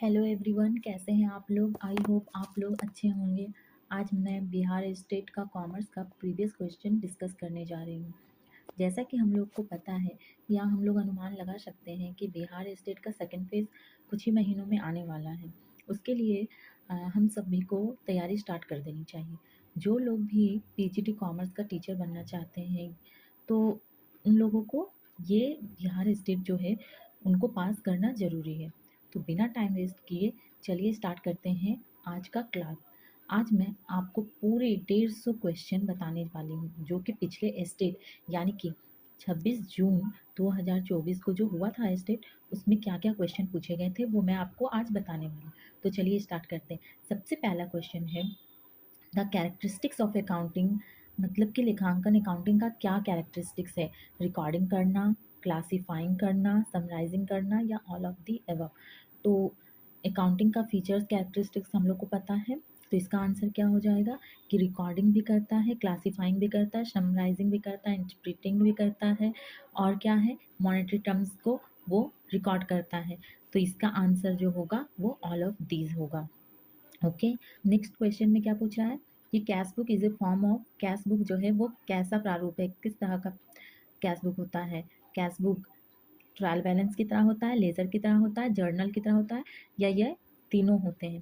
Hello everyone, कैसे हैं आप लोग। आई होप आप लोग अच्छे होंगे। आज मैं बिहार स्टेट का कॉमर्स का प्रीवियस क्वेश्चन डिस्कस करने जा रही हूँ। जैसा कि हम लोग को पता है या हम लोग अनुमान लगा सकते हैं कि बिहार स्टेट का सेकंड फेज़ कुछ ही महीनों में आने वाला है। उसके लिए हम सभी को तैयारी स्टार्ट कर देनी चाहिए। जो लोग भी पीजीटी कॉमर्स का टीचर बनना चाहते हैं तो उन लोगों को ये बिहार स्टेट जो है उनको पास करना ज़रूरी है। तो बिना टाइम वेस्ट किए चलिए स्टार्ट करते हैं आज का क्लास। आज मैं आपको पूरे 150 क्वेश्चन बताने वाली हूँ जो कि पिछले स्टेट यानी कि 26 जून 2024 को जो हुआ था स्टेट, उसमें क्या क्या क्वेश्चन पूछे गए थे वो मैं आपको आज बताने वाली हूँ। तो चलिए स्टार्ट करते हैं। सबसे पहला क्वेश्चन है द कैरेक्टरिस्टिक्स ऑफ अकाउंटिंग, मतलब कि लेखांकन अकाउंटिंग का क्या कैरेक्टरिस्टिक्स है। रिकॉर्डिंग करना, क्लासिफाइंग करना, समराइजिंग करना या ऑल ऑफ दी अबव। तो अकाउंटिंग का फीचर्स कैरेक्टरिस्टिक्स हम लोग को पता है, तो इसका आंसर क्या हो जाएगा कि रिकॉर्डिंग भी करता है, क्लासिफाइंग भी करता है, समराइजिंग भी करता है, इंटरप्रिटिंग भी करता है और क्या है, मॉनेटरी टर्म्स को वो रिकॉर्ड करता है। तो इसका आंसर जो होगा वो ऑल ऑफ दीज होगा। ओके। नेक्स्ट क्वेश्चन में क्या पूछा है कि cash book is a form of, cash book जो है वो कैसा प्रारूप है, किस तरह का कैश बुक होता है। कैश बुक ट्रायल बैलेंस की तरह होता है, लेजर की तरह होता है, जर्नल की तरह होता है या ये तीनों होते हैं।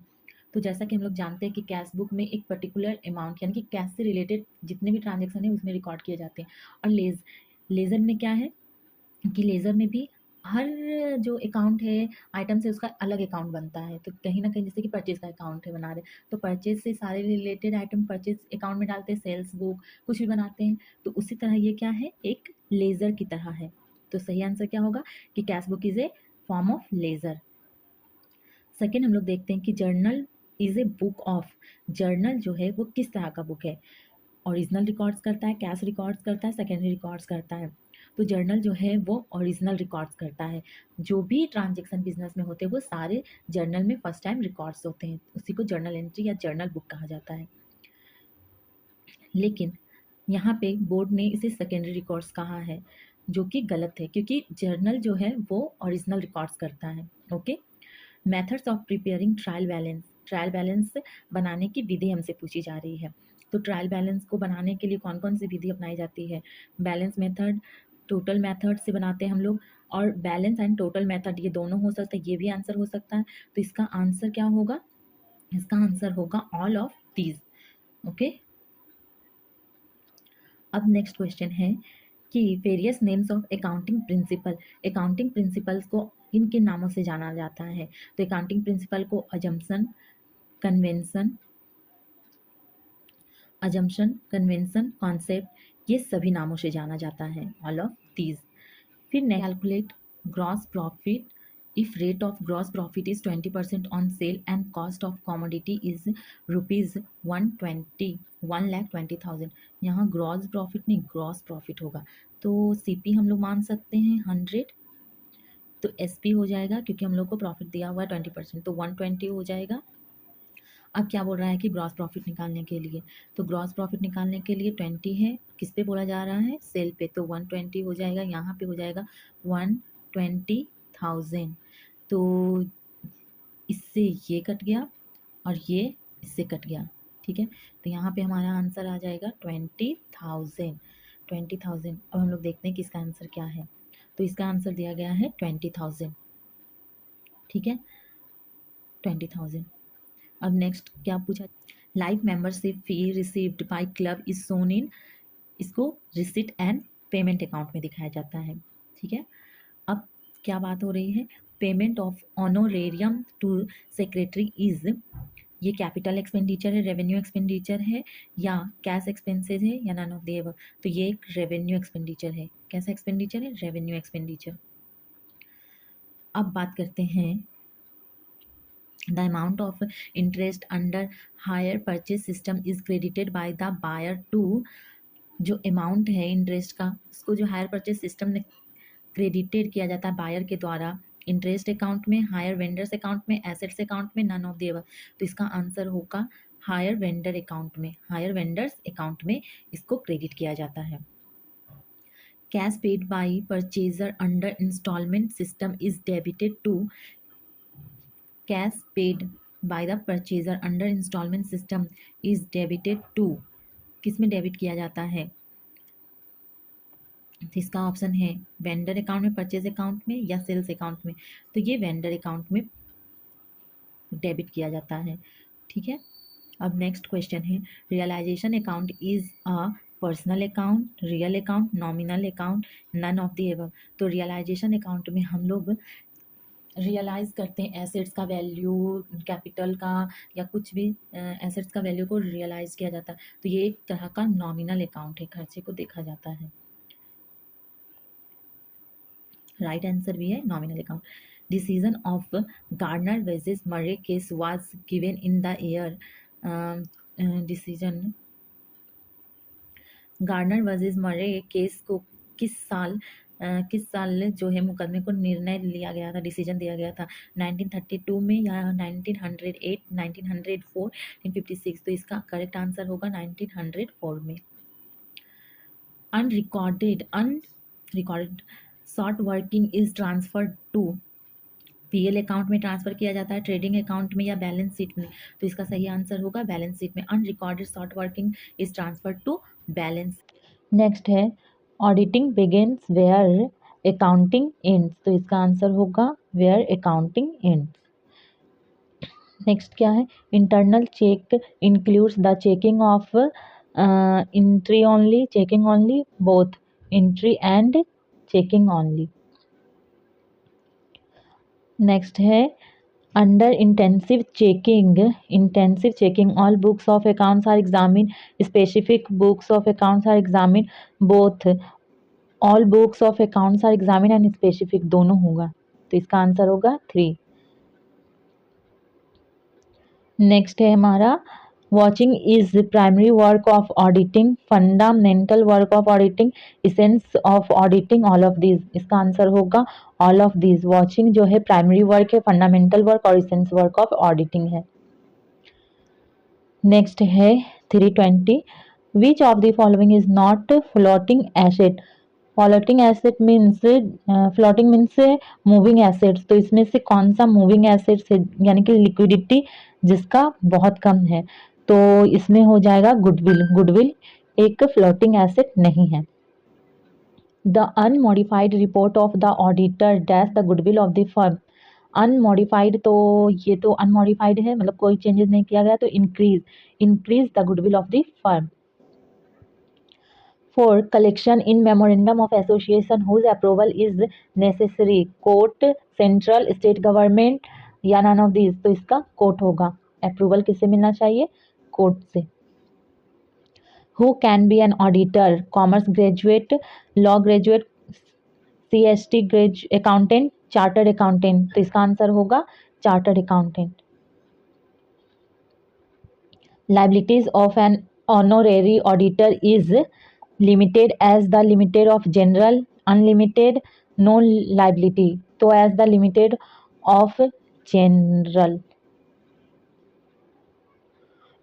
तो जैसा कि हम लोग जानते हैं कि कैश बुक में एक पर्टिकुलर अमाउंट यानी कि कैश से रिलेटेड जितने भी ट्रांजेक्शन है उसमें रिकॉर्ड किए जाते हैं। और लेजर में क्या है कि लेज़र में भी हर जो अकाउंट है, आइटम से उसका अलग अकाउंट बनता है। तो कहीं न कहीं जैसे कि परचेज़ का अकाउंट है बना रहे, तो परचेज़ से सारे रिलेटेड आइटम परचेज़ अकाउंट में डालते हैं, सेल्स बुक कुछ भी बनाते हैं। तो उसी तरह ये क्या है, एक लेज़र की तरह है। तो सही आंसर क्या होगा कि cash book is a form of laser. Second हम लोग देखते हैं कि journal is a book of, journal जो है वो किस तरह का बुक है। ओरिजिनल रिकॉर्ड्स करता है, कैश रिकॉर्ड्स करता है, सेकेंडरी रिकॉर्ड्स करता है। तो जर्नल जो है वो ओरिजिनल रिकॉर्ड्स करता है। जो भी ट्रांजेक्शन बिजनेस में होते हैं वो सारे जर्नल में फर्स्ट टाइम रिकॉर्ड्स होते हैं, उसी को जर्नल एंट्री या जर्नल बुक कहा जाता है। लेकिन यहाँ पे बोर्ड ने इसे सेकेंडरी रिकॉर्ड्स कहा है, जो कि गलत है क्योंकि जर्नल जो है वो ओरिजिनल रिकॉर्ड्स करता है। Okay. Methods of preparing trial balance, trial balance बनाने की विधि हमसे पूछी जा रही है। तो ट्रायल बैलेंस को बनाने के लिए कौन कौन सी विधि अपनाई जाती है। बैलेंस मेथड, टोटल मेथड से बनाते हैं हम लोग, और बैलेंस एंड टोटल मेथड ये दोनों हो सकता है, ये भी आंसर हो सकता है। तो इसका आंसर क्या होगा, इसका आंसर होगा ऑल ऑफ दीज। ओके। अब नेक्स्ट क्वेश्चन है कि various names of accounting principle, accounting principles को किन किन नामों से जाना जाता है। तो अकाउंटिंग प्रिंसिपल को अजम्पशन, कन्वेंशन, कन्वेंशन, कॉन्सेप्ट, ये सभी नामों से जाना जाता है, ऑल ऑफ दीज। फिर calculate gross profit if rate of gross profit is 20% on sale and cost of commodity is rupees 1,20,000। यहाँ ग्रॉस प्रॉफिट नहीं, ग्रॉस प्रॉफिट होगा। तो सीपी हम लोग मान सकते हैं 100, तो एसपी हो जाएगा क्योंकि हम लोग को प्रॉफिट दिया हुआ है 20%, तो 120 हो जाएगा। अब क्या बोल रहा है कि ग्रॉस प्रॉफिट निकालने के लिए, तो ग्रॉस प्रॉफिट निकालने के लिए 20 है, किस पे बोला जा रहा है, सेल पे, तो 120 हो जाएगा। यहाँ पे हो जाएगा 120,000। तो इससे ये कट गया और ये इससे कट गया, ठीक है। तो यहाँ पे हमारा आंसर आ जाएगा 20,000, 20,000। अब हम लोग देखते हैं कि इसका आंसर क्या है। तो इसका आंसर दिया गया है 20,000, ठीक है, 20,000। अब नेक्स्ट क्या पूछा, life membership fee received by club is shown in, इसको रिसिट एंड पेमेंट अकाउंट में दिखाया जाता है, ठीक है। अब क्या बात हो रही है, payment of honorarium to secretary is, ये कैपिटल एक्सपेंडिचर है, रेवेन्यू एक्सपेंडिचर है या कैश एक्सपेंसेस है या नन ऑफ द अबव। तो ये एक रेवेन्यू एक्सपेंडिचर है। कैसा एक्सपेंडिचर है, रेवेन्यू एक्सपेंडिचर। अब बात करते हैं the amount of interest under hire purchase system is credited by the buyer to, जो अमाउंट है इंटरेस्ट का उसको जो हायर परचेज सिस्टम ने क्रेडिटेड किया जाता है बायर के द्वारा, इंटरेस्ट अकाउंट में, हायर वेंडर्स अकाउंट में, एसेट्स अकाउंट में, नन ऑफ द अबव। तो इसका आंसर होगा हायर वेंडर अकाउंट में, हायर वेंडर्स अकाउंट में इसको क्रेडिट किया जाता है। Cash paid bye purchaser under instalment system is debited to, cash paid by the purchaser under instalment system is debited to, किस में डेबिट किया जाता है? तो इसका ऑप्शन है वेंडर अकाउंट में, परचेज अकाउंट में या सेल्स अकाउंट में। तो ये वेंडर अकाउंट में डेबिट किया जाता है। ठीक है, अब नेक्स्ट क्वेश्चन है realisation account is a personal account, real account, nominal account, none of the above. तो रियलाइजेशन अकाउंट में हम लोग रियलाइज करते हैं एसेट्स का वैल्यू, कैपिटल का या कुछ भी एसेट्स का वैल्यू को रियलाइज किया जाता है। तो ये एक तरह का नॉमिनल अकाउंट है, खर्चे को देखा जाता है। राइट आंसर भी है nominal account. Decision of Gardner versus Murray case was given in the year, decision Gardner versus Murray case को किस साल जो है मुकदमे को निर्णय लिया गया था, डिसीजन दिया गया था? 1932 में या 1908, 1904, 1956? तो इसका करेक्ट आंसर होगा 1904 में। Unrecorded short working is transferred to, PL account में ट्रांसफर किया जाता है, ट्रेडिंग अकाउंट में या बैलेंस शीट में? तो इसका सही आंसर होगा बैलेंस शीट में। Unrecorded short working is transfer to balance. Next है auditing begins where accounting ends. तो इसका आंसर होगा वेयर अकाउंटिंग एंड्स। नेक्स्ट क्या है internal check includes the checking of entry only, checking only, both entry and checking only. Next है under intensive checking all books of accounts are examine, specific books of accounts are examine, both all books of accounts are examine and specific, दोनों होगा। तो इसका answer होगा 3। Next है हमारा watching is primary work of auditing, fundamental work of auditing, essence of auditing, all of these. इसका answer होगा all of these. Watching जो है प्राइमरी वर्क है, फंडामेंटल वर्क और इसेंस वर्क ऑफ ऑडिटिंग है। नेक्स्ट है 320 विच of the following is not floating asset. Floating asset means floating means moving assets. तो इसमें से कौन सा मूविंग एसेट्स है, यानी कि लिक्विडिटी जिसका बहुत कम है? तो इसमें हो जाएगा गुडविल। गुडविल एक फ्लोटिंग एसेट नहीं है। The unmodified report of the auditor dash the goodwill of the firm. Unmodified, तो ये तो अनमोडिफाइड है, मतलब कोई चेंजेस नहीं किया गया, तो increase the goodwill of the firm. For collection in memorandum of association whose approval is necessary, court, central, state government या नन ऑफ दिस? तो इसका कोर्ट होगा। अप्रूवल किससे मिलना चाहिए? कोर्ट से। Who can be an auditor? Commerce graduate, law graduate, CST graduate, accountant, chartered accountant? तो इसका आंसर होगा chartered accountant. Liabilities of an honorary auditor is limited as the limited of general, unlimited, no liability? तो as the limited of general.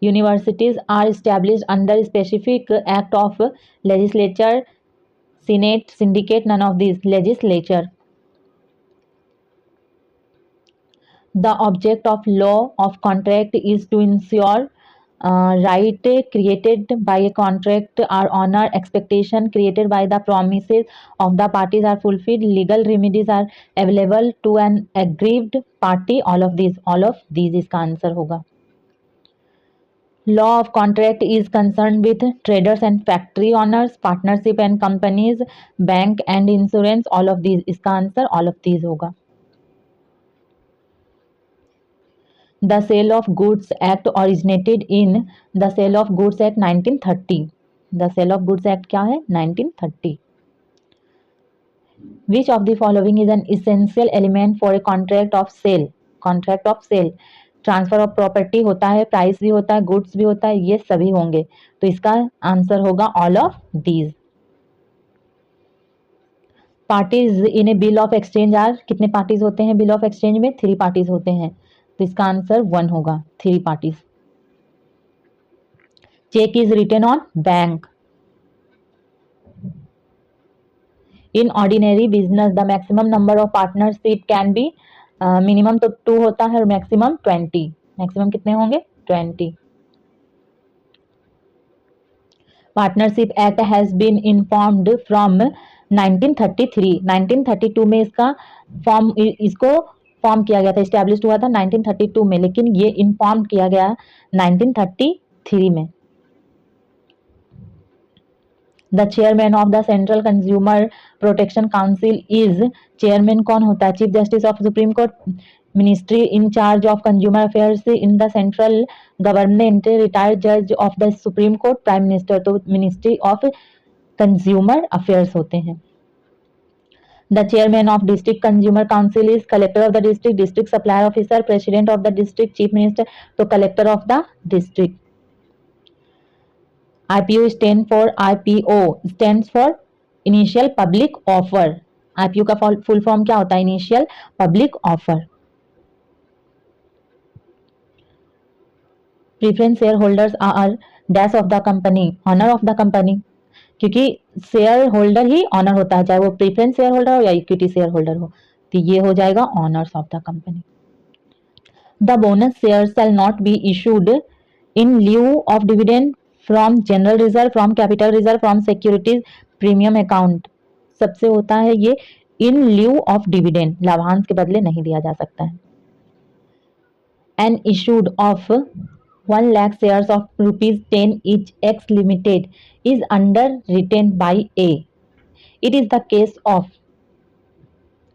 Universities are established under specific act of legislature, senate, syndicate, none of these? Legislature. The object of law of contract is to ensure right created by a contract are honor, expectation created by the promises of the parties are fulfilled, legal remedies are available to an aggrieved party, all of these? all of these इसका answer होगा। Law of contract is concerned with traders and factory owners, partnership and companies, bank and insurance, all of these? इसका answer all of these होगा। The Sale of Goods Act originated in the Sale of Goods Act 1930. The Sale of Goods Act क्या है? 1930. Which of the following is an essential element for a contract of sale? Contract of sale. Transfer of property होता है, price भी होता है, goods भी होता है, ये सभी होंगे। तो इसका आंसर होगा all of these. Parties in a bill of exchange are, कितने पार्टीज होते हैं बिल ऑफ एक्सचेंज में? 3 पार्टीज होते हैं। तो इसका आंसर 1 होगा, 3 parties. Cheque is written on bank. In ordinary business, the maximum number of partnership can be minimum तो 2 होता है और मैक्सिमम 20। मैक्सिमम कितने होंगे? 20। Partnership act has been informed from 1933। 1932 में इसको फॉर्म किया गया था, स्टैब्लिश हुआ था 1932 में, लेकिन ये इन्फॉर्म किया गया 1933 में। The chairman of the central consumer protection council is, chairman कौन होता है? Chief justice of supreme court. Ministry in charge of consumer affairs in the central government, retired जज of the supreme court, prime minister. तो ministry of consumer affairs होते हैं। The chairman of district consumer council is collector of the district, district supplier officer, president of the district, chief minister. तो collector of the district. IPO stand for, IPO stands for initial public offer. IPO का full form क्या होता है? Initial public offer. Preference share holders are dash of the company, owner of the company, क्योंकि share holder ही owner होता है, चाहे वो प्रीफरेंस शेयर होल्डर हो या इक्विटी शेयर होल्डर हो। तो ये हो जाएगा honours of the company. The bonus shares shall not be issued in lieu of dividend from general reserve, from capital reserve, from securities premium account। सबसे होता है ये in lieu of dividend, लाभांश के बदले नहीं दिया जा सकता है। And issued of 1 lakh shares of ₹10 each X Limited is underwritten by A। It is the case of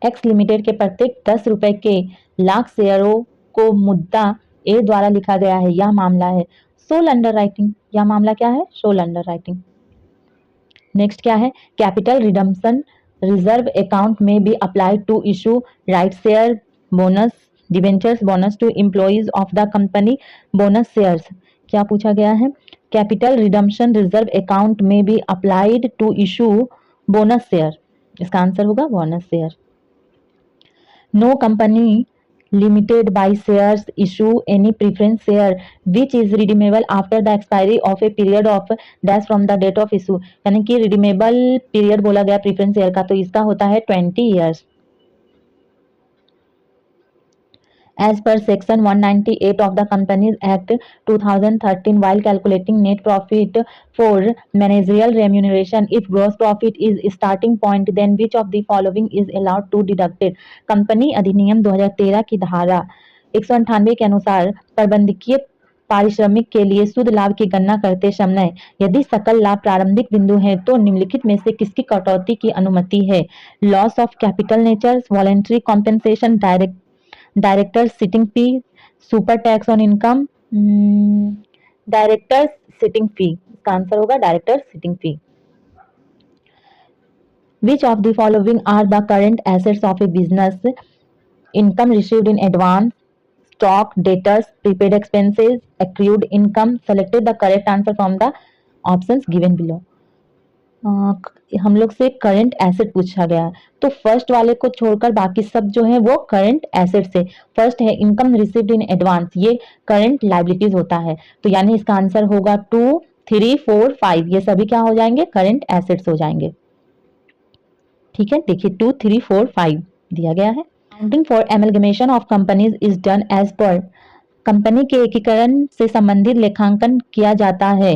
x limited के प्रत्येक 10 रुपए के लाख शेयरों को मुद्दा ए द्वारा लिखा गया है। यह मामला है सोल अंडर राइटिंग। यह मामला क्या है? Soul under writing. नेक्स्ट क्या है? कैपिटल रिडम्पशन रिजर्व अकाउंट में be applied to issue right share, bonus, debentures, bonus to employees of the company, bonus shares. क्या पूछा गया है? कैपिटल रिडम्पशन रिजर्व अकाउंट में be applied to issue bonus share. इसका answer होगा bonus share. No company limited by shares issue any preference share which is redeemable after the expiry of a period of dash from the date of issue। यानी कि redeemable period बोला गया preference share का, तो इसका होता है 20 years। As per section 198 of the Companies Act 2013, while calculating net profit for managerial remuneration, if gross profit is starting point, then which of the following is allowed to deducted? Company अधिनियम 2013 की धारा 198 के अनुसार प्रबंधकीय पारिश्रमिक के लिए शुद्ध लाभ की गणना करते समय यदि सकल लाभ प्रारंभिक बिंदु है तो निम्नलिखित में से किसकी कटौती की अनुमति है? Loss of capital nature, voluntary compensation, director sitting fee, super tax on income, director sitting fee. इसका आंसर होगा director sitting fee. Which of the following are the current assets of a business? Income received in advance, stock, debtors, prepaid expenses, accrued income। Selected the correct answer from the options given below। हम लोग से current asset पूछा गया है, तो first वाले को छोड़कर बाकी सब जो है वो करंट एसेट से। फर्स्ट है इनकम रिसीव्ड इन एडवांस, ये करंट लाइबिलिटीज होता है, तो यानी इसका आंसर होगा 2, 3, 4, 5, ये सभी क्या हो जाएंगे? करंट एसेट्स हो जाएंगे। ठीक है, देखिए 2, 3, 4, 5 दिया गया है। Counting for amalgamation of companies is done as per, company के एकीकरण से संबंधित लेखांकन किया जाता है।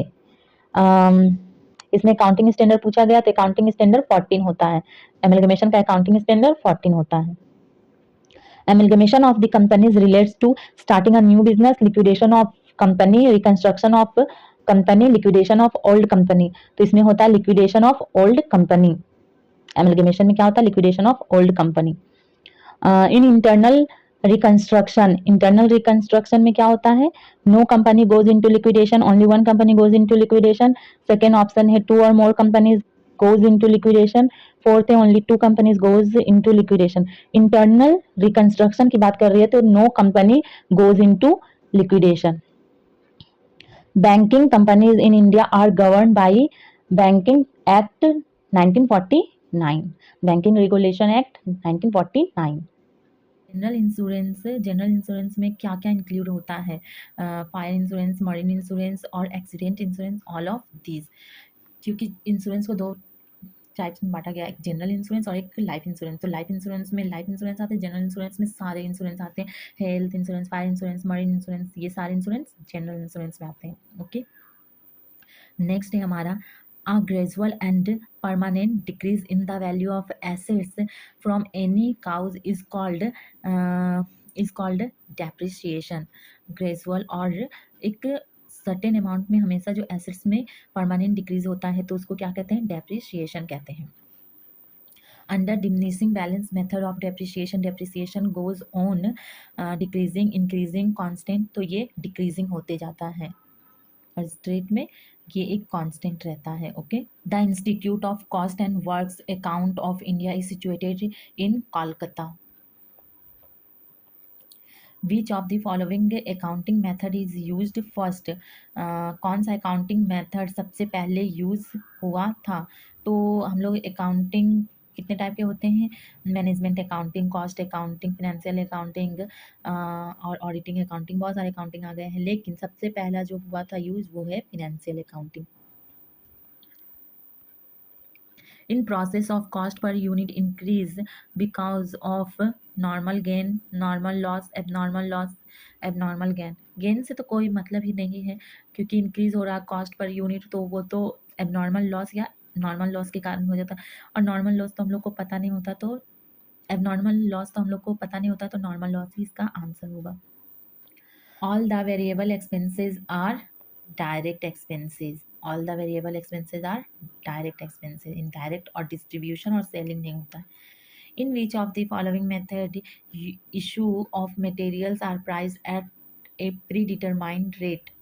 इसमें अकाउंटिंग स्टैंडर्ड पूछा गया, तो अकाउंटिंग स्टैंडर्ड 14 होता है। एमलगमेशन का अकाउंटिंग स्टैंडर्ड 14 होता है। Amalgamation of the companies relates to starting a new business, liquidation of company, reconstruction of company, liquidation of old company. तो इसमें होता है liquidation of old company. Amalgamation में क्या होता है? Liquidation of old company. In internal reconstruction में क्या होता है? No company goes into liquidation, only one company goes into liquidation. Second option है 2 और more companies goes into liquidation. Fourth है only 2 companies goes into liquidation. Internal reconstruction की बात कर रही है तो no company goes into liquidation. Banking companies in India are govern by banking act 1949, banking regulation act 1949। General insurance में क्या क्या इंक्लूड होता है? फायर इंश्योरेंस, मरीन इंश्योरेंस और accident insurance, all of these. क्योंकि इंश्योरेंस को दो टाइप्स में बांटा गया, एक जनरल इंश्योरेंस और एक लाइफ इंश्योरेंस। तो लाइफ इंश्योरेंस में लाइफ इंश्योरेंस आते हैं, जनरल इंश्योरेंस में सारे इंश्योरेंस आते हैं, health insurance, fire insurance, marine insurance, ये सारे इंश्योरेंस जनरल इंश्योरेंस में आते हैं। ओके, नेक्स्ट है हमारा a gradual and permanent decrease in the value of assets from any cause is called depreciation। Gradual और एक सर्टेन अमाउंट में हमेशा जो एसेट्स में परमानेंट डिक्रीज होता है तो उसको क्या कहते हैं, डेप्रिसिएशन कहते हैं। Under diminishing balance method of depreciation goes on decreasing, increasing, constant, तो ये डिक्रीजिंग होते जाता है और स्ट्रेट में ये एक कांस्टेंट रहता है। Okay, the institute of cost and works account of India is situated in Kolkata. Which of the following accounting method is used first. कौन सा अकाउंटिंग मेथड सबसे पहले यूज हुआ था? तो हम लोग अकाउंटिंग कितने टाइप के होते हैं, management accounting, cost accounting, financial accounting और ऑडिटिंग अकाउंटिंग, बहुत सारे अकाउंटिंग आ गए हैं, लेकिन सबसे पहला जो हुआ था यूज वो है financial accounting. In process of cost per unit increase because of normal gain, normal loss, abnormal gain। Gain से तो कोई मतलब ही नहीं है क्योंकि इंक्रीज हो रहा कॉस्ट पर यूनिट, तो वो तो एबनॉर्मल लॉस या नॉर्मल लॉस के कारण हो जाता, और नॉर्मल लॉस तो हम लोग को पता नहीं होता, तो एबनॉर्मल लॉस तो हम लोग को पता नहीं होता, तो नॉर्मल लॉस ही इसका आंसर होगा। All the variable expenses are direct expenses। All the variable expenses are direct expenses। Indirect और distribution और selling नहीं होता है। In which of the following method issue of materials are priced at a predetermined rate?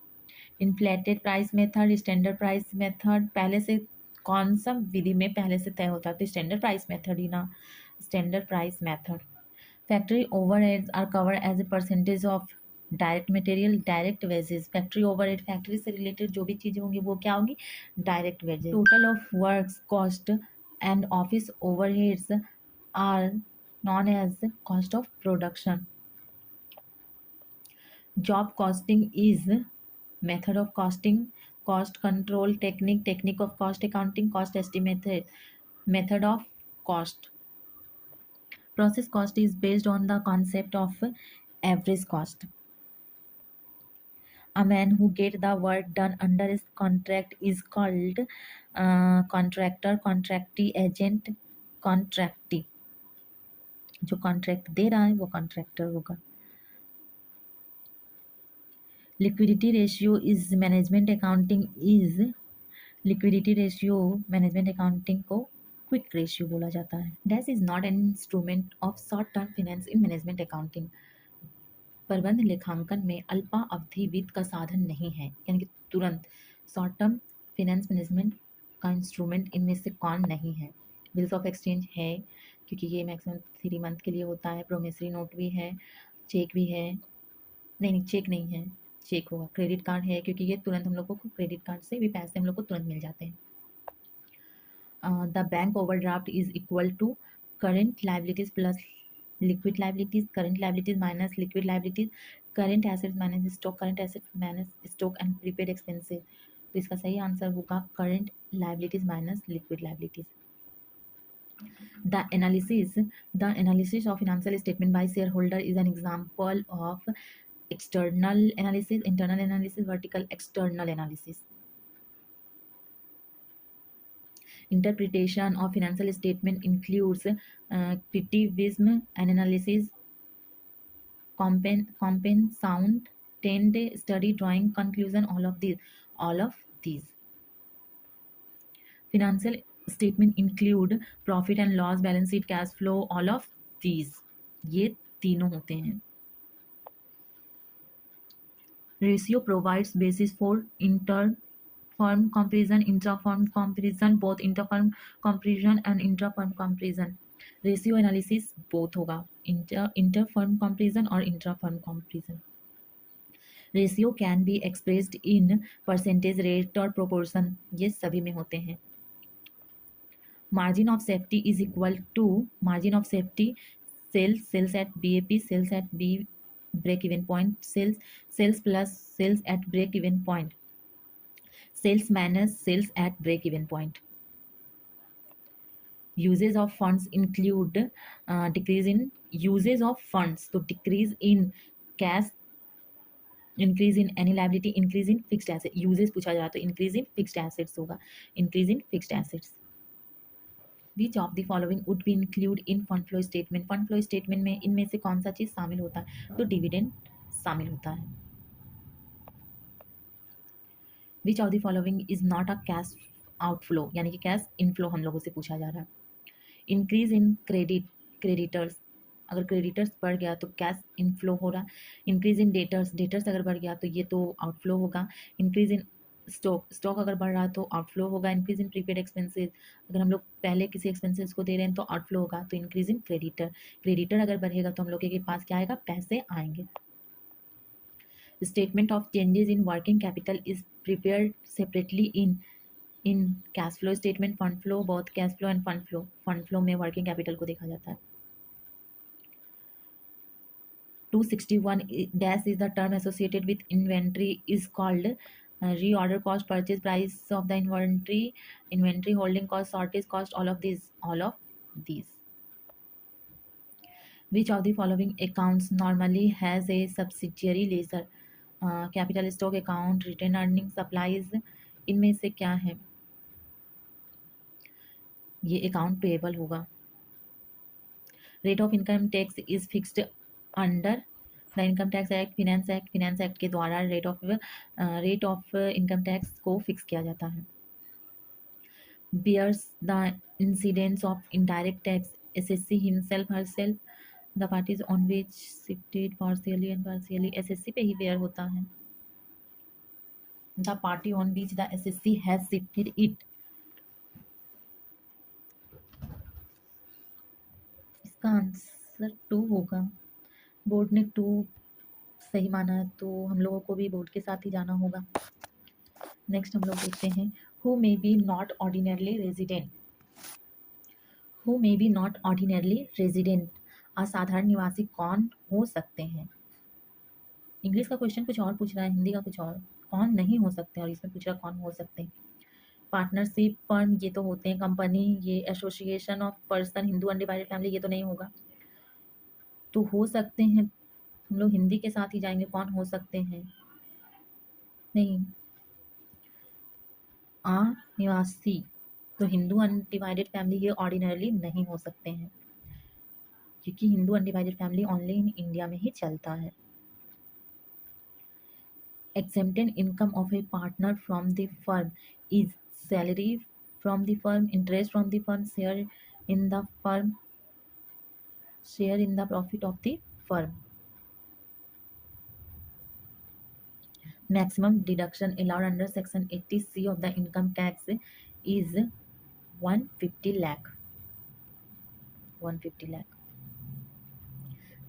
Inflated price method, standard price method। पहले से कौन सा विधि में पहले से तय होता है? तो स्टैंडर्ड प्राइस मेथड ही ना, standard price method. Factory overheads are covered as a percentage of direct material, direct wages. Factory overhead, factory से रिलेटेड जो भी चीज़ें होंगी वो क्या होगी, direct wages. Total of works cost and office overheads are known as cost of production. Job costing is method of costing, cost control technique, technique of cost accounting, cost estimated, method of cost. Process cost is based on the concept of average cost। A man who get the work done under his contract is called contractor, contractee, agent, contractee। जो contract दे रहा है वो contractor होगा। Liquidity ratio is management accounting is, liquidity ratio management accounting को quick ratio बोला जाता है। Dash is not an instrument of short term finance in management accounting. प्रबंध लेखांकन में अल्पा अवधि वित्त का साधन नहीं है, यानी कि तुरंत शॉर्ट टर्म फिनेंस मैनेजमेंट का इंस्ट्रूमेंट इनमें से कौन नहीं है? बिल्स ऑफ एक्सचेंज है क्योंकि ये मैक्सिमम 3 मंथ के लिए होता है, प्रोमिसरी नोट भी है, चेक भी है, नहीं चेक नहीं है, चेक होगा। क्रेडिट कार्ड है क्योंकि ये तुरंत हम लोग को क्रेडिट कार्ड से भी पैसे हम लोग को तुरंत मिल जाते हैं। The bank overdraft is equal to current liabilities plus liquid liabilities, current liabilities minus liquid liabilities, current assets minus stock, current assets minus stock and prepaid expenses. तो इसका सही आंसर होगा current liabilities minus liquid liabilities. The analysis of financial statement by shareholder is an example of external analysis, internal analysis, vertical external analysis। Interpretation of financial statement includes criticism, analysis, sound, tend, study, drawing, conclusion, all of these। Financial statement include profit and loss, balance sheet, cash flow, all of these। ये तीनों होते हैं। Ratio provides basis for inter-firm comparison, intra-firm comparison, both inter-firm comparison and intra-firm comparison। Ratio analysis both होगा, inter firm comparison और intra firm comparison. Ratio can be expressed in percentage, rate और proportion, ये सभी में होते हैं। Margin of safety is equal to margin of safety sales at BAP, sales at B break even point, sales plus sales at break even point, sales minus sales at break even point। Uses of funds include decrease in uses of funds, तो decrease in cash, increase in any liability, increase in fixed asset. Uses पूछा जा रहा तो increase in fixed assets होगा, increase in fixed assets. Which of the following would be include in fund flow statement, fund flow statement में इनमें से कौन सा चीज शामिल होता है, तो डिविडेंड शामिल होता है। Which of the following is not a cash outflow, यानी कि कैश इनफ्लो हम लोगों से पूछा जा रहा है। इंक्रीज इन क्रेडिटर्स, अगर क्रेडिटर्स बढ़ गया तो कैश इनफ्लो हो रहा। इंक्रीज इन डेटर्स अगर बढ़ गया तो ये तो आउटफ्लो होगा। इंक्रीज इन स्टॉक अगर बढ़ रहा तो आउटफ्लो होगा। इंक्रीज इन प्रीपेड एक्सपेंसेस, अगर हम लोग पहले किसी एक्सपेंसेस को दे रहे हैं तो आउटफ्लो होगा। तो इंक्रीज इन क्रेडिटर अगर बढ़ेगा तो हम लोग के पास क्या आएगा, पैसे आएंगे। Statement of changes in working capital is prepared separately in cash flow statement, fund flow, both cash flow end fund flow. Fund flow में वर्किंग कैपिटल को देखा जाता है। 261 dash is the term associated with inventory is called reorder cost, purchase price of the inventory holding cost, shortage cost, all of these. Which of the following accounts normally has a subsidiary ledger, capital stock account, retained earnings, supplies, इनमें से क्या है, ये account payable होगा। Rate of income tax is fixed under the income tax act, finance act के द्वारा rate of income tax को fix किया जाता है। bears the incidence of indirect tax, SSC himself herself, the parties on which shifted partially and partially, SSC पे ही bear होता है। the party on which the SSC has shifted it, इसका answer 2 होगा। Board ने 2 सही माना है तो हम लोगों को भी बोर्ड के साथ ही जाना होगा। नेक्स्ट हम लोग देखते हैं who may be not ordinarily resident, who may be not ordinarily resident, असाधारण निवासी कौन हो सकते हैं। इंग्लिश का क्वेश्चन कुछ और पूछ रहा है, हिंदी का कुछ और, कौन नहीं हो सकते, और इसमें पूछ रहा है कौन हो सकते हैं। पार्टनरशिप फर्म ये तो होते हैं, कंपनी, ये association of person, Hindu undivided family ये तो नहीं होगा। तो हो सकते हैं हम लोग हिंदी के साथ ही जाएंगे, कौन हो सकते हैं, नहीं, निवासी, तो हिंदू अनडिवाइडेड फैमिली ये ऑर्डिनरली नहीं हो सकते हैं, क्योंकि Hindu undivided family only in India में ही चलता है। Exempted income of a partner from the firm is salary from the firm, interest from the firm, share in the firm, share in the profit of the firm. Maximum deduction allowed under section 80C of the income tax is 150 lakh. 150 lakh.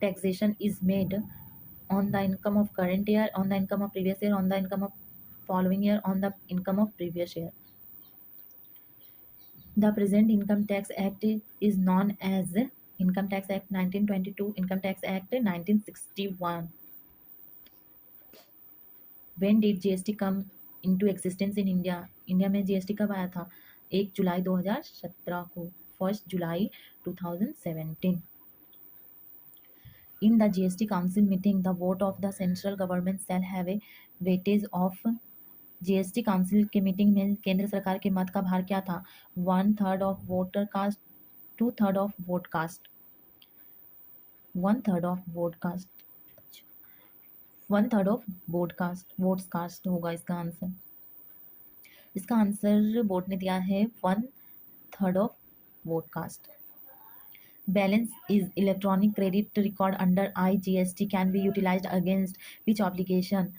Taxation is made on the income of current year, on the income of previous year, on the income of following year, on the income of previous year. The present Income Tax Act is known as Income Tax Act 1922, Income Tax Act 1961. When did GST come into existence in India? India में GST कब आया था? 1 जुलाई 2017 को, 1 जुलाई 2017. In the GST Council meeting, the vote of the central government shall have a weightage of, GST council के meeting में केंद्र सरकार के मत का भार क्या था? 1/3 of voter cast, 2/3 of vote cast, 1/3 of vote cast, 1/3 of vote cast, votes cast होगा इसका आंसर। इसका आंसर बोर्ड ने दिया है 1/3 of vote cast. Balance is electronic credit record under IGST can be utilised against which obligation?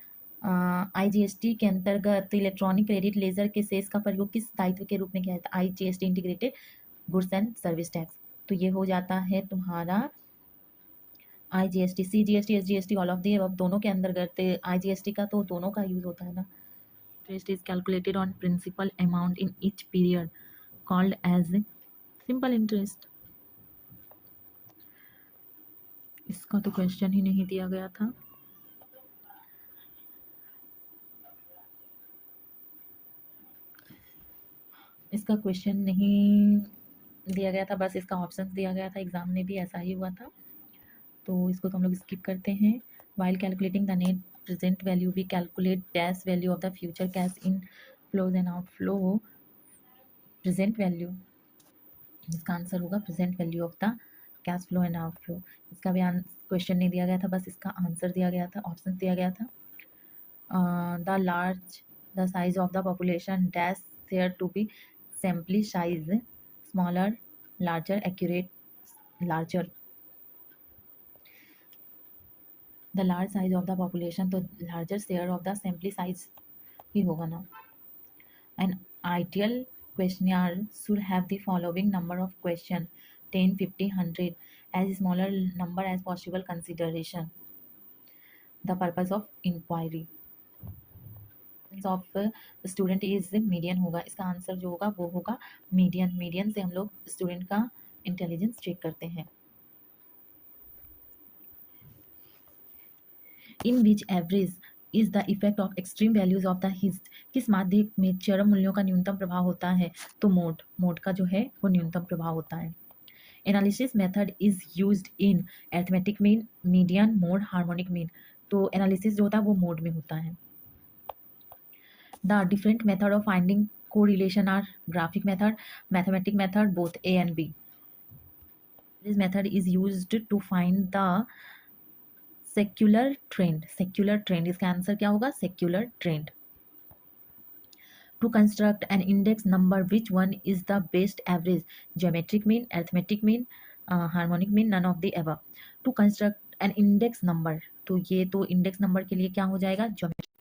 IGST के अंतर्गत electronic credit ledger के शेष का प्रयोग किस दायित्व के रूप में किया जाता है? IGST integrated goods and service tax, तो ये हो जाता है तुम्हारा IGST, CGST, SGST, all of the अब दोनों के अंतर्गत। IGST का तो दोनों का यूज होता है ना। Interest is calculated on principal amount in each period called as simple interest. इसका तो क्वेश्चन ही नहीं दिया गया था। इसका क्वेश्चन नहीं दिया गया था, बस इसका ऑप्शंस दिया गया था, एग्जाम में भी ऐसा ही हुआ था, तो इसको तो हम लोग स्किप करते हैं। While calculating the net present value we calculate dash value of the future cash inflows and outflow present value, इसका आंसर होगा present value of the cash flow and outflow. इसका भी क्वेश्चन नहीं दिया गया था, बस इसका आंसर दिया गया था, ऑप्शन दिया गया था। The size of the population dash there to be sample size smaller larger accurate larger, the large size of the population, तो larger share of the sample size ही होगा ना। An ideal questionnaire should have the following number of question 10 50 100 as smaller number as possible consideration the purpose of inquiry of student is median होगा, इसका answer जो होगा वो होगा median. Median से हम लोग स्टूडेंट का इंटेलिजेंस चेक करते हैं। In which average is the effect of extreme values of the highest, किस माध्यक में चरम मूल्यों का न्यूनतम प्रभाव होता है, तो मोड, मोड का जो है वो न्यूनतम प्रभाव होता है। Analysis method is used in arithmetic mean median mode harmonic mean, तो एनालिसिस जो होता है वो मोड में होता है। The different method of finding correlation are graphic method mathematic method both a and b. This method is used to find the secular trend, secular trend, इसका answer क्या होगा secular trend. To construct an index number which one is the best average, geometric mean arithmetic mean harmonic mean none of the above. To construct an index number, तो ये तो index number के लिए क्या हो जाएगा geometric.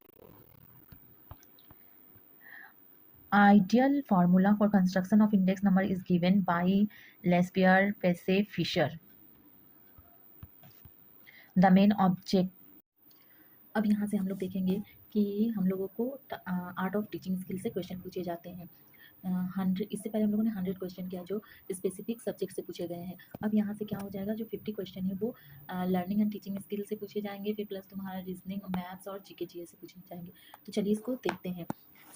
Ideal formula for construction of index number is given by Laspeyres Paasche Fisher. The main object, अब यहाँ से हम लोग देखेंगे कि हम लोगों को आर्ट ऑफ टीचिंग स्किल से क्वेश्चन पूछे जाते हैं। 100, इससे पहले हम लोगों ने 100 क्वेश्चन किया जो स्पेसिफिक सब्जेक्ट से पूछे गए हैं। अब यहाँ से क्या हो जाएगा, जो 50 क्वेश्चन है वो लर्निंग एंड टीचिंग स्किल से पूछे जाएंगे, फिर प्लस तुम्हारा रीजनिंग मैथ्स और जीके जीएस से पूछे जाएंगे। तो चलिए इसको देखते हैं।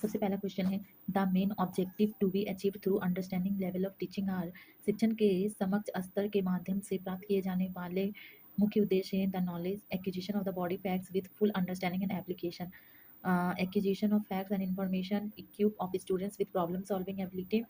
सबसे पहला क्वेश्चन है the main objective to be achieve through understanding level of teaching are, शिक्षण के समक्ष स्तर के माध्यम से प्राप्त किए जाने वाले मुख्य उद्देश्य है the knowledge acquisition of the body facts with full understanding and application, acquisition of facts and information, equip of students with problem solving ability।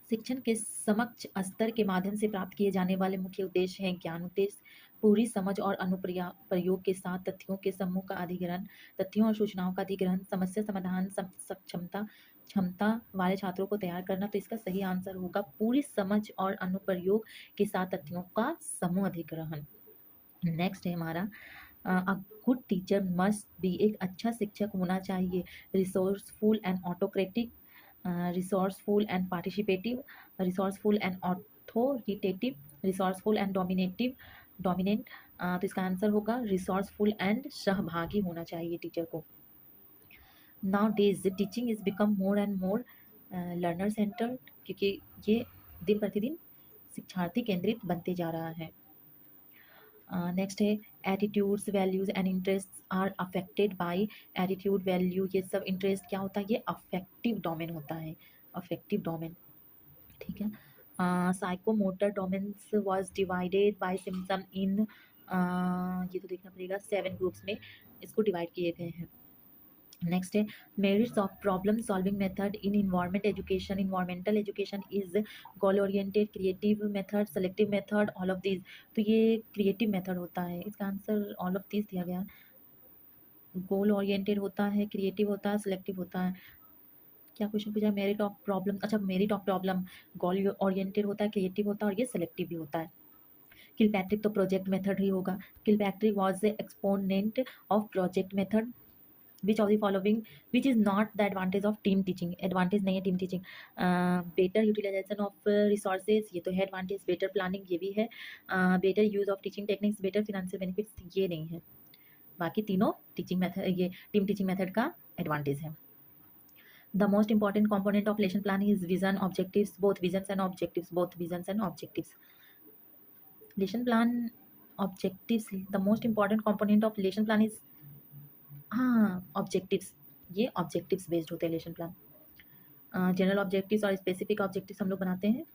शिक्षण के समक्ष स्तर के माध्यम से प्राप्त किए जाने वाले मुख्य उद्देश्य हैं ज्ञान उद्देश्य, पूरी समझ और अनुप्रयोग के साथ तथ्यों के समूह का अधिग्रहण, तथ्यों और सूचनाओं का अधिग्रहण, समस्या समाधान सक्षमता क्षमता वाले छात्रों को तैयार करना। तो इसका सही आंसर होगा पूरी समझ और अनुप्रयोग के साथ तथ्यों का समूह अधिग्रहण। नेक्स्ट है हमारा a good teacher must be, एक अच्छा शिक्षक होना चाहिए resourceful and autocratic, resourceful and participative, resourceful and authoritative, resourceful and dominant. तो इसका आंसर होगा रिसोर्सफुल एंड सहभागी होना चाहिए टीचर को। Now days teaching is become more and more learner centred, क्योंकि ये दिन प्रतिदिन शिक्षार्थी केंद्रित बनते जा रहा है। नेक्स्ट है attitudes values and interest are affected by attitude value, ये सब इंटरेस्ट क्या होता है, ये अफेक्टिव डोमेन होता है, अफेक्टिव डोमेन। ठीक है, psychomotor domains was divided by Simpson in, ये तो देखना पड़ेगा 7 ग्रुप्स में इसको डिवाइड किए गए हैं। नेक्स्ट है merits of problem solving method in environment education, environmental education is goal oriented, creative method, selective method, all of these. तो ये क्रिएटिव मेथड होता है, इसका आंसर ऑल ऑफ दीज दिया गया। गोल ओरिएंटेड होता है, क्रिएटिव होता है, सेलेक्टिव होता है। क्या क्वेश्चन पूछा है, मेरिट ऑफ प्रॉब्लम, अच्छा merit of problem goal oriented होता है, क्रिएटिव होता है और ये सेलेक्टिव भी होता है। किलपैट्रिक तो प्रोजेक्ट मेथड ही होगा। Kilpatrick was the exponent of project method, which of the following which is not the advantage of team teaching, advantage नहीं है team teaching. Better utilisation of resources, ये तो है एडवांटेज। बेटर प्लानिंग, ये भी है। Better use of teaching techniques, better financial benefits, ये नहीं है। बाकी तीनों टीचिंग मेथड, ये टीम टीचिंग मेथड का एडवांटेज है। The most important component of lesson plan is vision objectives, both visions and objectives, both visions and objectives. Lesson plan objectives, the most important component of lesson plan is, हाँ objectives, ये objectives based होते हैं lesson plan. General objectives और specific objectives हम लोग बनाते हैं।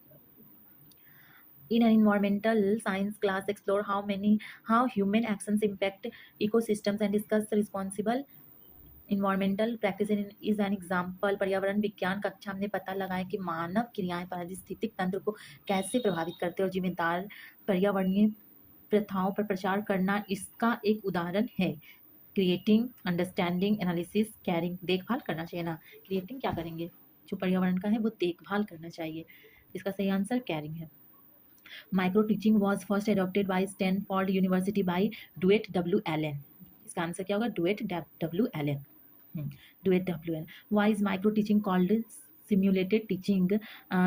In an environmental science class, explore how human actions impact ecosystems and discuss responsible environmental practice is an example। पर्यावरण विज्ञान कक्षा हमने पता लगाया कि मानव क्रियाएं पारिस्थितिक तंत्र को कैसे प्रभावित करते हैं और जिम्मेदार पर्यावरणीय प्रथाओं पर प्रचार करना इसका एक उदाहरण है। क्रिएटिंग, अंडरस्टैंडिंग, एनालिसिस, कैरिंग, देखभाल करना चाहिए ना। क्रिएटिंग क्या करेंगे, जो पर्यावरण का है वो देखभाल करना चाहिए। इसका सही आंसर कैरिंग है। Micro teaching was first adopted by Stanford University by Dwight W Allen. इसका आंसर क्या होगा, Dwight W Allen. Dwight W Allen. Why is micro teaching called simulated teaching?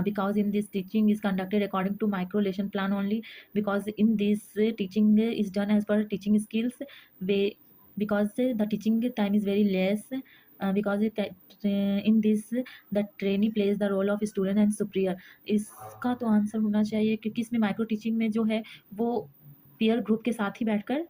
Because in this teaching is conducted according to micro lesson plan only, because in this teaching is done as per teaching skills, because the teaching time is very less, because in this the trainee plays the role of student and superior। इसका तो answer होना चाहिए, क्योंकि इसमें micro teaching में जो है वो पीयर ग्रुप के साथ ही बैठकर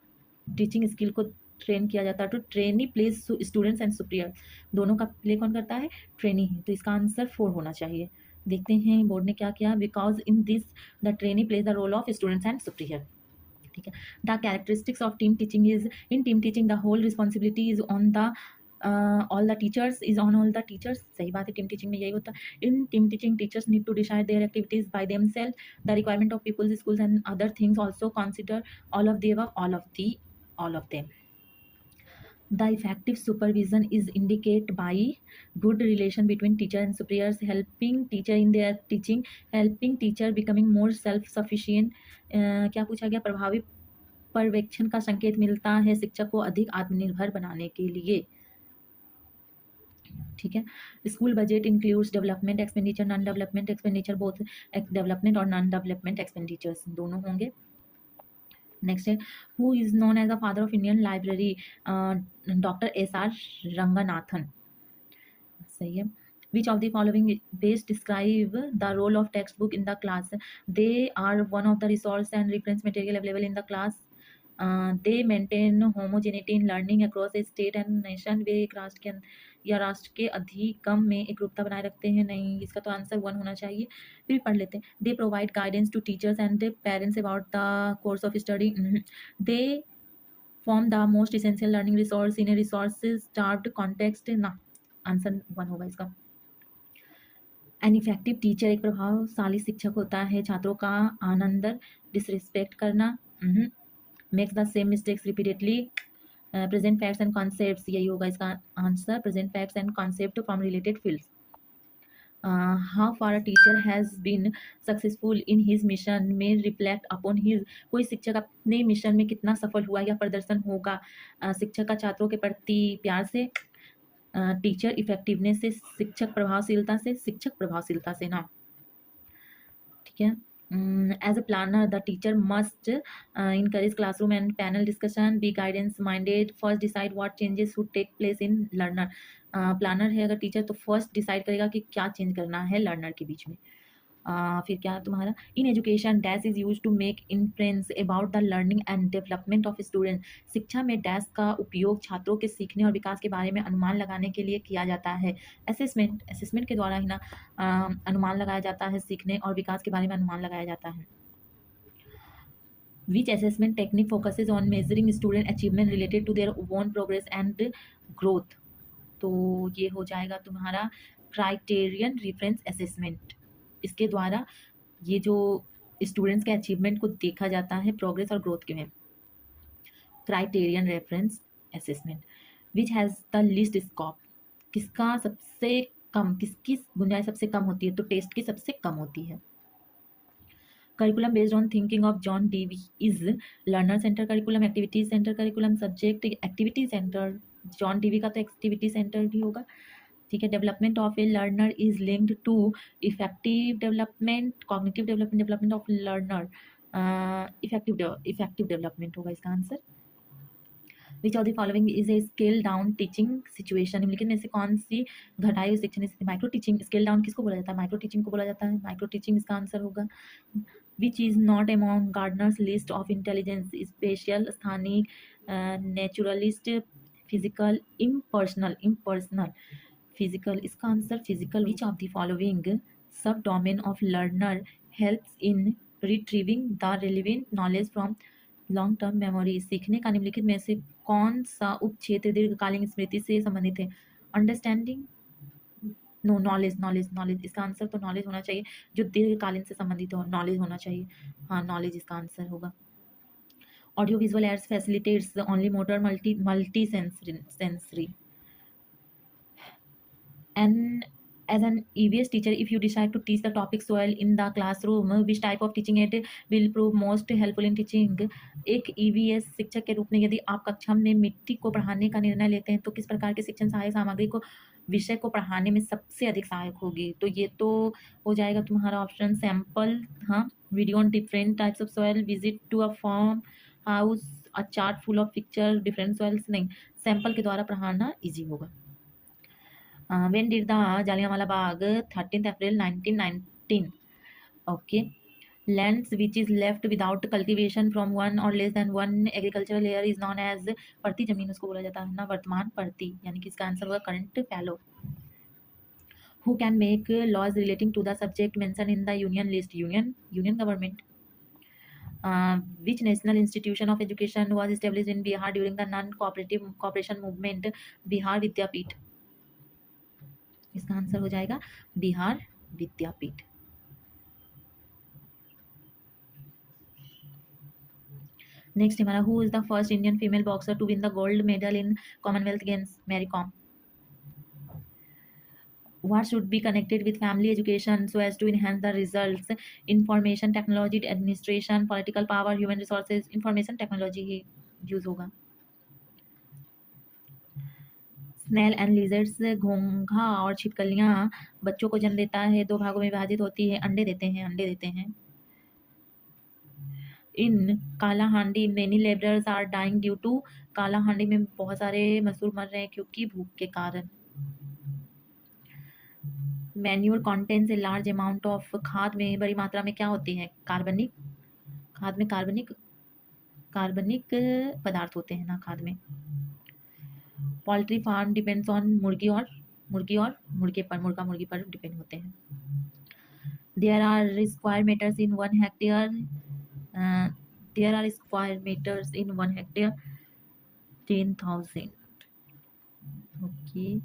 टीचिंग स्किल को ट्रेन किया जाता है। तो trainee plays students and superior, दोनों का प्ले कौन करता है, ट्रेनी ही। तो इसका आंसर 4 होना चाहिए। देखते हैं बोर्ड ने क्या किया। Because in this the trainee plays the role of students and superior. ठीक है। The characteristics of team teaching is, in team teaching the whole responsibility is on the all the teachers, is on all the teachers. सही बात है, team teaching में यही होता है। In team teaching teachers need to decide their activities by themselves, the requirement of peoples, schools and other things also consider all of the above, all of them। The effective supervision is indicated by good relation between teacher and superiors, helping teacher in their teaching, helping teacher becoming more self-sufficient। क्या पूछा गया, प्रभावी पर्यवेक्षण का संकेत मिलता है शिक्षक को अधिक आत्मनिर्भर बनाने के लिए। ठीक है। School budget includes development expenditure, non development expenditure, both development और नॉन डेवलपमेंट एक्सपेंडिचर्स दोनों होंगे। नेक्स्ट है, who is known as the father of Indian library? Doctor SR Ranganathan. सही है। Which of the following best describe the role of text book in the class? They are one of the resource and reference material available in the class. They maintain homogeneity in learning across A state and nation. वे एक राष्ट्र के या राष्ट्र के अधिगम में एक रूपता बनाए रखते हैं। नहीं, इसका तो आंसर 1 होना चाहिए। फिर पढ़ लेते हैं। They provide guidance to teachers and parents about the course of study. They form the most essential learning resource in a resource starved context. ना, आंसर 1 होगा इसका। एन इफेक्टिव टीचर, एक प्रभावशाली शिक्षक होता है छात्रों का आनंद डिसरिस्पेक्ट करना। Makes the same mistakes repeatedly. Present facts and concepts, यही होगा इसका answer. Present facts and concept from related fields. How far a teacher has been successful in his mission में रिफ्लेक्ट अपॉन हिज। कोई शिक्षक अपने mission में कितना सफल हुआ या प्रदर्शन होगा शिक्षक का छात्रों के प्रति प्यार से, टीचर इफेक्टिवनेस से, शिक्षक प्रभावशीलता से ना। ठीक है। As a planner, the teacher must encourage classroom and panel discussion, be guidance minded, first decide what changes should take place in learner। Planner है अगर टीचर तो फर्स्ट डिसाइड करेगा कि क्या चेंज करना है लर्नर के बीच में। फिर क्या तुम्हारा, in education dash is use to make influence about the learning and development of student. शिक्षा में डैश का उपयोग छात्रों के सीखने और विकास के बारे में अनुमान लगाने के लिए किया जाता है। असेसमेंट के द्वारा ही ना अनुमान लगाया जाता है, सीखने और विकास के बारे में अनुमान लगाया जाता है। Which assessment technique focuses on measuring student achievement related to their own progress and growth? तो ये हो जाएगा तुम्हारा क्राइटेरियन रेफरेंस असेसमेंट। इसके द्वारा ये जो स्टूडेंट्स के अचीवमेंट को देखा जाता है प्रोग्रेस और ग्रोथ के में। Criterion reference assessment. Which has the least scope, किसका सबसे कम, किसकी गुंजाइश सबसे कम होती है? तो टेस्ट की सबसे कम होती है। Curriculum based on thinking of John Dewey is learner centre curriculum, activity centre curriculum, subject activity centre. John Dewey का तो एक्टिविटी सेंटर ही होगा। ठीक है। Development of a learner is linked to effective development, cognitive development, development of learner, effective development होगा इसका answer. Which of the following is a scale down teaching situation? निम्नलिखित में से कौन सी घटाई हुई शिक्षण स्थिति? Micro teaching. स्केल डाउन किसको बोला जाता है? माइक्रो टीचिंग को बोला जाता है। माइक्रो टीचिंग इसका आंसर होगा। Which is not among Gardner's list of intelligence? Special, स्थानिक, नेचुरलिस्ट, फिजिकल, इम्पर्सनल। फिजिकल, इसका answer physical. Which of the following सब domain of learner helps in retrieving the relevant knowledge from long term memory, सीखने का निम्नलिखित में से कौन सा उपक्षेत्र दीर्घकालीन स्मृति से संबंधित है? Understanding, no, knowledge knowledge knowledge, इसका आंसर तो नॉलेज होना चाहिए, जो दीर्घकालीन से संबंधित हो, नॉलेज होना चाहिए। हाँ, नॉलेज इसका आंसर होगा। Audio visual aids facilitates only motor multi sensory and as an EVS teacher, if you decide to teach the topic soil in the classroom, which type of teaching aid will prove most helpful in teaching? एक EVS शिक्षक के रूप में यदि आप कक्षा में मिट्टी को पढ़ाने का निर्णय लेते हैं तो किस प्रकार की शिक्षण सहायक सामग्री को विषय को पढ़ाने में सबसे अधिक सहायक होगी? तो ये तो हो जाएगा तुम्हारा ऑप्शन सैंपल, हाँ, video on different types of soil, visit to a farm house, a chart full of picture different soils. नहीं, सैंपल के द्वारा पढ़ाना इजी होगा। When did the Jallianwala Bagh 13th April 1919? Okay. Lands which is left without cultivation from one or less than one agricultural year is known as परती जमीन उसको बोला जाता है ना, वर्तमान परती, यानी कि इसका आंसर होगा current fallow. Who can make laws relating to the subject mentioned in the union list? Union government. Which national institution of education was established in Bihar during the non-cooperative cooperation movement? Bihar Vidyapith, इसका answer हो जाएगा Bihar Vidyapith. Next हमारा, who is the first Indian female boxer to win the gold medal in Commonwealth Games? Mary Kom. What should be connected with family education so as to enhance the results? Information technology, administration, political power, human resources। information technology he use होगा। Snail and lizards, घोंघा और छिपकलियां बच्चों को जन्म देता है, दो भागों में विभाजित होती है, अंडे देते हैं। In Kalahandi many labourers are dying due to, Kalahandi में बहुत सारे मजदूर मर रहे हैं क्योंकि भूख के कारण। Manure contains a large amount of, खाद में बड़ी मात्रा में क्या होती है? कार्बनिक, खाद में कार्बनिक पदार्थ होते हैं ना खाद में। पोल्ट्री फार्म डिपेंड्स ऑन, मुर्गी और मुर्गे पर, मुर्गा मुर्गी पर डिपेंड होते हैं। There are square metres in 1 hectare, there are square meters in 1 hectare, 10,000। okay,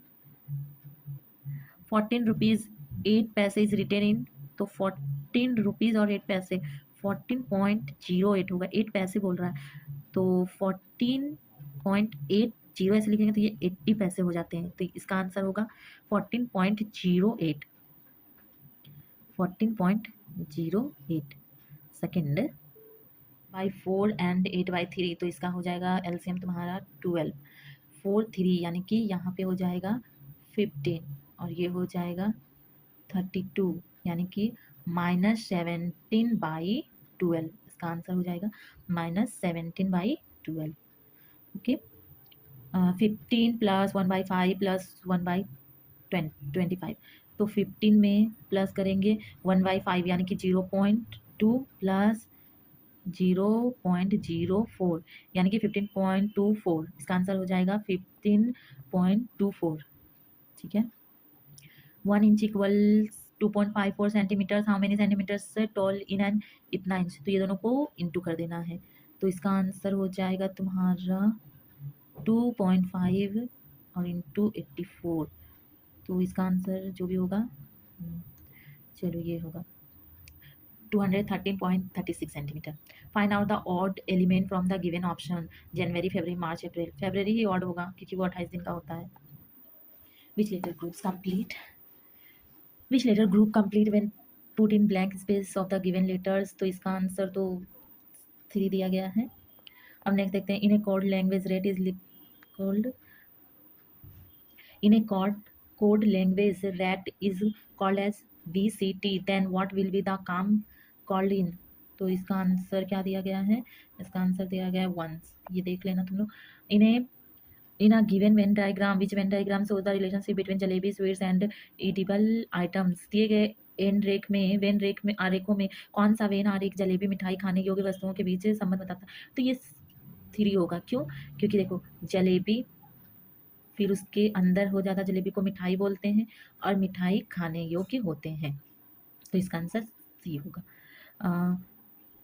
14 rupees 8 पैसे इज रिटेन इन, तो 14 रुपीज और 8 पैसे 14.08 होगा, 8 पैसे बोल रहा है तो 14.80 ऐसे लिखेंगे तो ये 80 पैसे हो जाते हैं, तो इसका आंसर होगा 14.08, 14.08 सेकेंड बाई 4 एंड 8/3, तो इसका हो जाएगा एलसीएम तुम्हारा 12, 4 3 यानी कि यहाँ पे हो जाएगा 15 और ये हो जाएगा 32 यानी कि -17/12, इसका आंसर हो जाएगा -17/12। ओके, 15 + 1/5 + 1/25, तो 15 में प्लस करेंगे 1/5 यानी कि 0.2 + 0.04 यानी कि 15.24, इसका आंसर हो जाएगा 15.24। ठीक है, 1 inch equals 2.54 centimetre, how many centimetres tall in an, इतना इंच, तो ये दोनों को इंटू कर देना है, तो इसका आंसर हो जाएगा तुम्हारा 2.5 और इंटू 84, तो इसका आंसर जो भी होगा, चलो ये होगा 213.36 centimetre. Find out the odd element from the given option, January, February, March, April. फरवरी ही ऑड होगा क्योंकि वो 28 दिन का होता है। Which letter group complete when put in blank space of the given letters, तो इसका आंसर तो 3 दिया गया है। अब नेक्स्ट देखते हैं, in a code language rate is called, in a code language rat is called as VCT, then what will be the calm called in, तो इसका आंसर क्या दिया गया है? इसका आंसर दिया गया है वंस, ये देख लेना तुम लोग। In a given Venn diagram, which Venn diagram shows the relationship between jalebi, sweets and eatable items, दिए गए वेन रेक में आरेखों में कौन सा वेन आरेख जलेबी मिठाई खाने योग्य वस्तुओं के बीच संबंध बताता है? तो ये 3 होगा, क्यों? क्योंकि देखो जलेबी फिर उसके अंदर हो जाता जलेबी को मिठाई बोलते हैं और मिठाई खाने योग्य होते हैं। तो इसका आंसर सी होगा।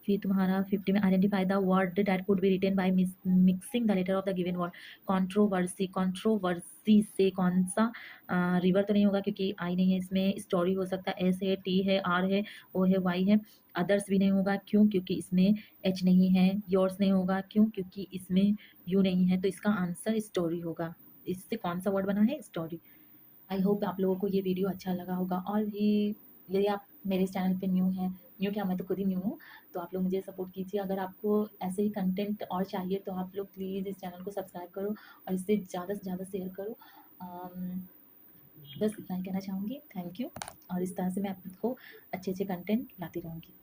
फिर तुम्हारा 50 में identify the word that could be written by mixing the letter of the given word. Controversy, controversy से कौन सा रिवर तो नहीं होगा क्योंकि आई नहीं है इसमें। स्टोरी हो सकता है, एस है, टी है, आर है, ओ है, वाई है। अदर्स भी नहीं होगा, क्यों? क्योंकि इसमें एच नहीं है। योर्स नहीं होगा, क्यों? क्योंकि इसमें यू नहीं है। तो इसका आंसर स्टोरी होगा। इससे कौन सा वर्ड बना है? स्टोरी। आई होप आप लोगों को ये वीडियो अच्छा लगा होगा। और भी यदि आप मेरे इस चैनल पे न्यू हैं, न्यू क्या, मैं तो खुद ही न्यू हूँ, तो आप लोग मुझे सपोर्ट कीजिए। अगर आपको ऐसे ही कंटेंट और चाहिए तो आप लोग प्लीज़ इस चैनल को सब्सक्राइब करो और इसे ज़्यादा से ज़्यादा शेयर करो। बस इतना ही कहना चाहूँगी। Thank you. और इस तरह से मैं आपको अच्छे अच्छे कंटेंट लाती रहूँगी।